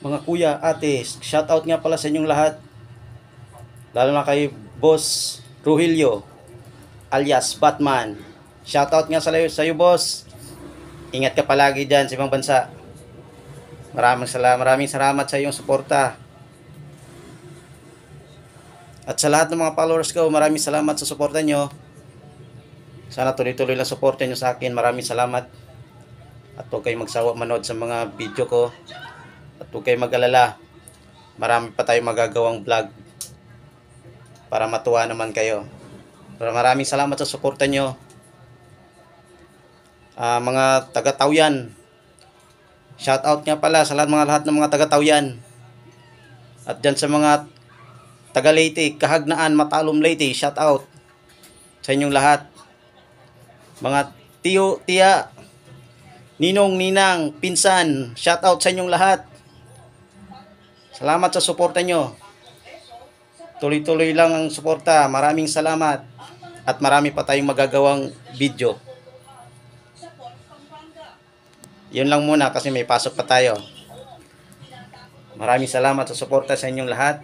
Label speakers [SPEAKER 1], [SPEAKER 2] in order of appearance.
[SPEAKER 1] Mga kuya, ate, shoutout nga pala sa inyong lahat. Lalo na kay Boss Ruhilio alias Batman. Shoutout nga sa iyo, boss. Ingat ka palagi dyan sa ibang bansa. Maraming salamat sa iyong suporta. At sa lahat ng mga followers ko, maraming salamat sa suporta nyo. Sana tuloy-tuloy lang suporta nyo sa akin. Maraming salamat. At huwag kayong magsawa manood sa mga video ko. At huwag kayong mag-alala. Marami pa tayong magagawang vlog para matuwa naman kayo. Maraming salamat sa suporta nyo. Mga taga-Tauyan. Shoutout nga pala sa lahat ng mga taga-Tauyan. At dyan sa mga taga-Leyte, Kahagnaan, Matalom, Leyte, shoutout sa inyong lahat. Mga tiyo, tiya, ninong, ninang, pinsan, shoutout sa inyong lahat. Salamat sa suporta nyo. Tuloy-tuloy lang ang suporta. Maraming salamat. At marami pa tayong magagawang video. Yun lang muna kasi may pasok pa tayo. Maraming salamat sa suporta sa inyong lahat.